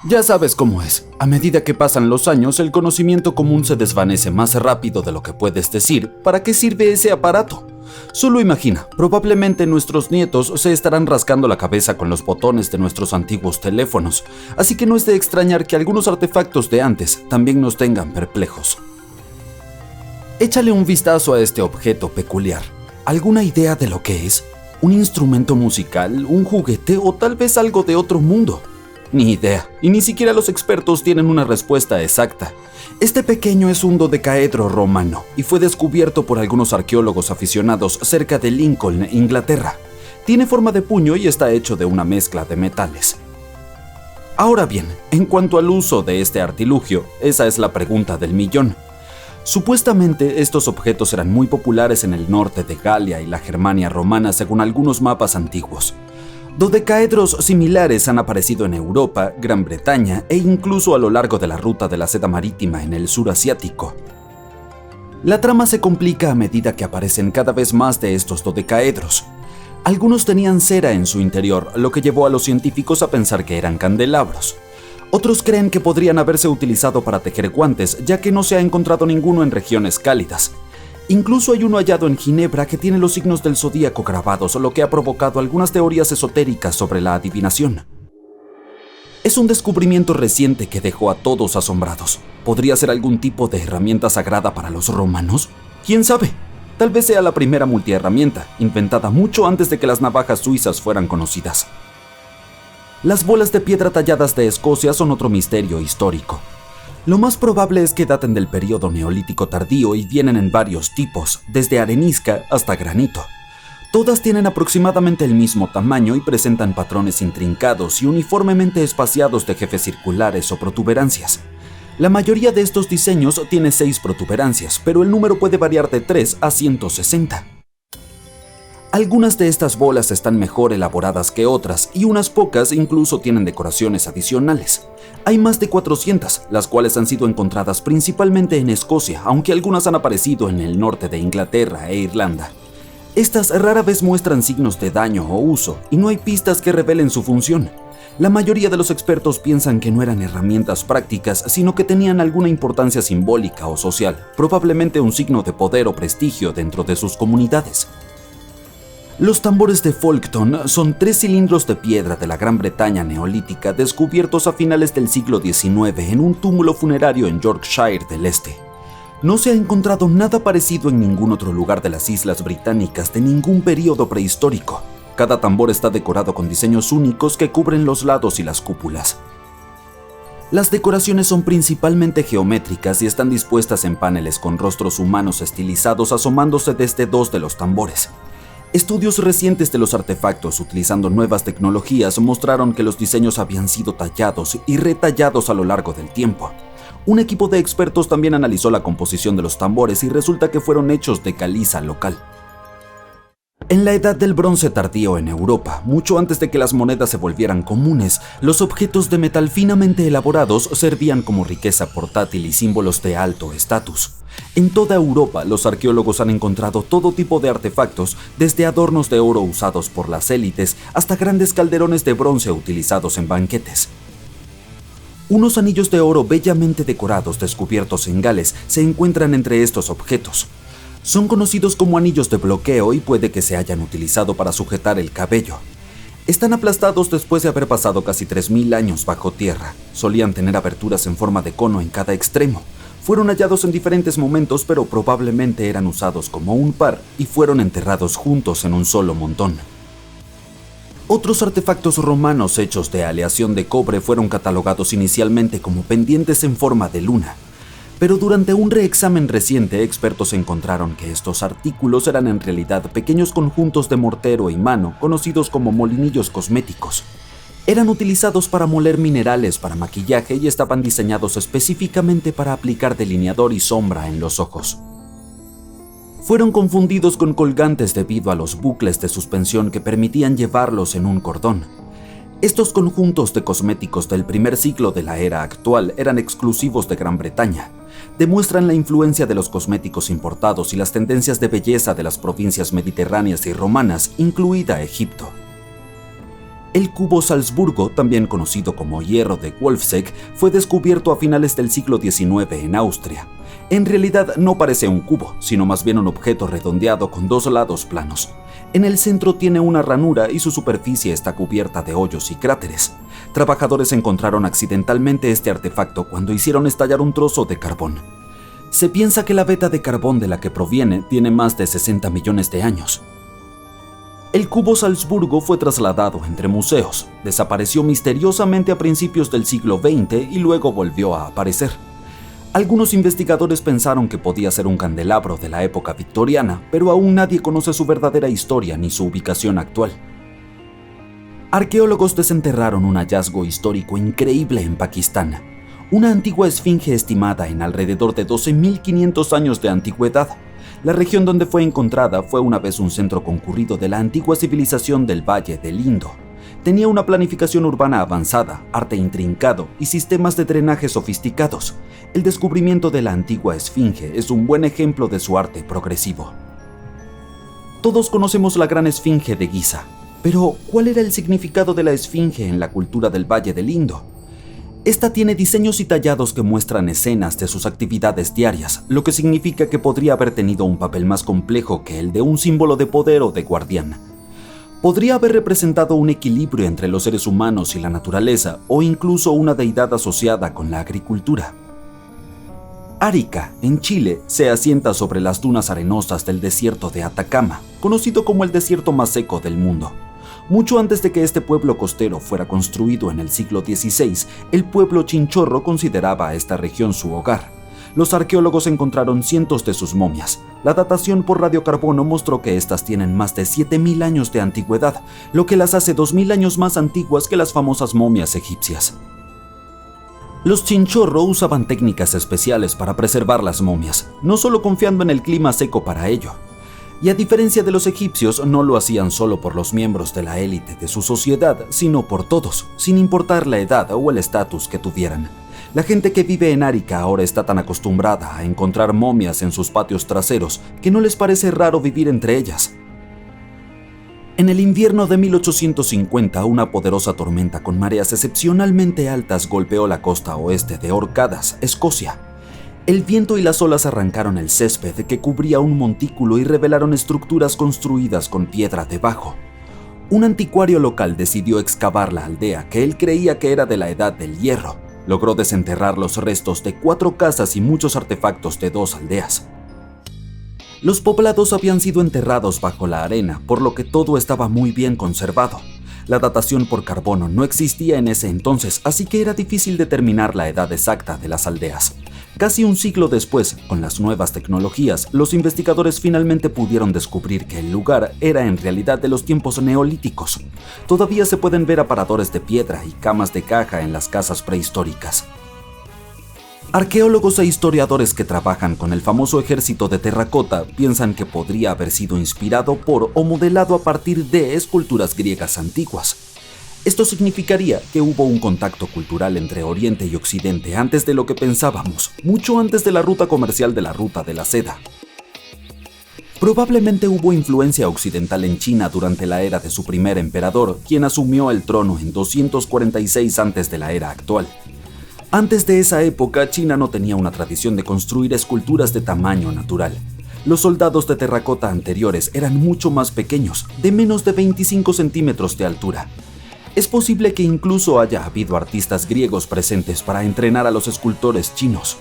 Ya sabes cómo es. A medida que pasan los años, el conocimiento común se desvanece más rápido de lo que puedes decir. ¿Para qué sirve ese aparato? Solo imagina, probablemente nuestros nietos se estarán rascando la cabeza con los botones de nuestros antiguos teléfonos, así que no es de extrañar que algunos artefactos de antes también nos tengan perplejos. Échale un vistazo a este objeto peculiar. ¿Alguna idea de lo que es? ¿Un instrumento musical, un juguete o tal vez algo de otro mundo? Ni idea, y ni siquiera los expertos tienen una respuesta exacta. Este pequeño es un dodecaedro romano y fue descubierto por algunos arqueólogos aficionados cerca de Lincoln, Inglaterra. Tiene forma de puño y está hecho de una mezcla de metales. Ahora bien, en cuanto al uso de este artilugio, esa es la pregunta del millón. Supuestamente, estos objetos eran muy populares en el norte de Galia y la Germania romana según algunos mapas antiguos. Dodecaedros similares han aparecido en Europa, Gran Bretaña e incluso a lo largo de la ruta de la seda marítima en el sur asiático. La trama se complica a medida que aparecen cada vez más de estos dodecaedros. Algunos tenían cera en su interior, lo que llevó a los científicos a pensar que eran candelabros. Otros creen que podrían haberse utilizado para tejer guantes, ya que no se ha encontrado ninguno en regiones cálidas. Incluso hay uno hallado en Ginebra que tiene los signos del zodíaco grabados, lo que ha provocado algunas teorías esotéricas sobre la adivinación. Es un descubrimiento reciente que dejó a todos asombrados. ¿Podría ser algún tipo de herramienta sagrada para los romanos? ¿Quién sabe? Tal vez sea la primera multiherramienta, inventada mucho antes de que las navajas suizas fueran conocidas. Las bolas de piedra talladas de Escocia son otro misterio histórico. Lo más probable es que daten del período neolítico tardío y vienen en varios tipos, desde arenisca hasta granito. Todas tienen aproximadamente el mismo tamaño y presentan patrones intrincados y uniformemente espaciados de jefes circulares o protuberancias. La mayoría de estos diseños tiene 6 protuberancias, pero el número puede variar de 3 a 160. Algunas de estas bolas están mejor elaboradas que otras y unas pocas incluso tienen decoraciones adicionales. Hay más de 400, las cuales han sido encontradas principalmente en Escocia, aunque algunas han aparecido en el norte de Inglaterra e Irlanda. Estas rara vez muestran signos de daño o uso y no hay pistas que revelen su función. La mayoría de los expertos piensan que no eran herramientas prácticas, sino que tenían alguna importancia simbólica o social, probablemente un signo de poder o prestigio dentro de sus comunidades. Los tambores de Folkton son 3 cilindros de piedra de la Gran Bretaña neolítica descubiertos a finales del siglo XIX en un túmulo funerario en Yorkshire del Este. No se ha encontrado nada parecido en ningún otro lugar de las Islas Británicas de ningún período prehistórico. Cada tambor está decorado con diseños únicos que cubren los lados y las cúpulas. Las decoraciones son principalmente geométricas y están dispuestas en paneles con rostros humanos estilizados asomándose desde 2 de los tambores. Estudios recientes de los artefactos utilizando nuevas tecnologías mostraron que los diseños habían sido tallados y retallados a lo largo del tiempo. Un equipo de expertos también analizó la composición de los tambores y resulta que fueron hechos de caliza local. En la Edad del Bronce tardío en Europa, mucho antes de que las monedas se volvieran comunes, los objetos de metal finamente elaborados servían como riqueza portátil y símbolos de alto estatus. En toda Europa, los arqueólogos han encontrado todo tipo de artefactos, desde adornos de oro usados por las élites hasta grandes calderones de bronce utilizados en banquetes. Unos anillos de oro bellamente decorados descubiertos en Gales se encuentran entre estos objetos. Son conocidos como anillos de bloqueo y puede que se hayan utilizado para sujetar el cabello. Están aplastados después de haber pasado casi 3000 años bajo tierra. Solían tener aberturas en forma de cono en cada extremo. Fueron hallados en diferentes momentos, pero probablemente eran usados como un par y fueron enterrados juntos en un solo montón. Otros artefactos romanos hechos de aleación de cobre fueron catalogados inicialmente como pendientes en forma de luna. Pero durante un reexamen reciente, expertos encontraron que estos artículos eran en realidad pequeños conjuntos de mortero y mano, conocidos como molinillos cosméticos. Eran utilizados para moler minerales para maquillaje y estaban diseñados específicamente para aplicar delineador y sombra en los ojos. Fueron confundidos con colgantes debido a los bucles de suspensión que permitían llevarlos en un cordón. Estos conjuntos de cosméticos del primer siglo de la era actual eran exclusivos de Gran Bretaña. Demuestran la influencia de los cosméticos importados y las tendencias de belleza de las provincias mediterráneas y romanas, incluida Egipto. El cubo Salzburgo, también conocido como hierro de Wolfsegg, fue descubierto a finales del siglo XIX en Austria. En realidad no parece un cubo, sino más bien un objeto redondeado con dos lados planos. En el centro tiene una ranura y su superficie está cubierta de hoyos y cráteres. Trabajadores encontraron accidentalmente este artefacto cuando hicieron estallar un trozo de carbón. Se piensa que la veta de carbón de la que proviene tiene más de 60 millones de años. El cubo Salzburgo fue trasladado entre museos, desapareció misteriosamente a principios del siglo XX y luego volvió a aparecer. Algunos investigadores pensaron que podía ser un candelabro de la época victoriana, pero aún nadie conoce su verdadera historia ni su ubicación actual. Arqueólogos desenterraron un hallazgo histórico increíble en Pakistán, una antigua esfinge estimada en alrededor de 12.500 años de antigüedad. La región donde fue encontrada fue una vez un centro concurrido de la antigua civilización del Valle del Indo. Tenía una planificación urbana avanzada, arte intrincado y sistemas de drenaje sofisticados. El descubrimiento de la antigua esfinge es un buen ejemplo de su arte progresivo. Todos conocemos la gran esfinge de Giza, pero ¿cuál era el significado de la esfinge en la cultura del Valle del Indo? Esta tiene diseños y tallados que muestran escenas de sus actividades diarias, lo que significa que podría haber tenido un papel más complejo que el de un símbolo de poder o de guardián. Podría haber representado un equilibrio entre los seres humanos y la naturaleza, o incluso una deidad asociada con la agricultura. Arica, en Chile, se asienta sobre las dunas arenosas del desierto de Atacama, conocido como el desierto más seco del mundo. Mucho antes de que este pueblo costero fuera construido en el siglo XVI, el pueblo chinchorro consideraba a esta región su hogar. Los arqueólogos encontraron cientos de sus momias. La datación por radiocarbono mostró que estas tienen más de 7.000 años de antigüedad, lo que las hace 2.000 años más antiguas que las famosas momias egipcias. Los chinchorro usaban técnicas especiales para preservar las momias, no solo confiando en el clima seco para ello. Y a diferencia de los egipcios, no lo hacían solo por los miembros de la élite de su sociedad, sino por todos, sin importar la edad o el estatus que tuvieran. La gente que vive en Arica ahora está tan acostumbrada a encontrar momias en sus patios traseros que no les parece raro vivir entre ellas. En el invierno de 1850, una poderosa tormenta con mareas excepcionalmente altas golpeó la costa oeste de Orcadas, Escocia. El viento y las olas arrancaron el césped que cubría un montículo y revelaron estructuras construidas con piedra debajo. Un anticuario local decidió excavar la aldea que él creía que era de la Edad del Hierro. Logró desenterrar los restos de 4 casas y muchos artefactos de 2 aldeas. Los poblados habían sido enterrados bajo la arena, por lo que todo estaba muy bien conservado. La datación por carbono no existía en ese entonces, así que era difícil determinar la edad exacta de las aldeas. Casi un siglo después, con las nuevas tecnologías, los investigadores finalmente pudieron descubrir que el lugar era en realidad de los tiempos neolíticos. Todavía se pueden ver aparadores de piedra y camas de caja en las casas prehistóricas. Arqueólogos e historiadores que trabajan con el famoso ejército de terracota piensan que podría haber sido inspirado por o modelado a partir de esculturas griegas antiguas. Esto significaría que hubo un contacto cultural entre Oriente y Occidente antes de lo que pensábamos, mucho antes de la ruta comercial de la Ruta de la Seda. Probablemente hubo influencia occidental en China durante la era de su primer emperador, quien asumió el trono en 246 antes de la era actual. Antes de esa época, China no tenía una tradición de construir esculturas de tamaño natural. Los soldados de terracota anteriores eran mucho más pequeños, de menos de 25 centímetros de altura. Es posible que incluso haya habido artistas griegos presentes para entrenar a los escultores chinos.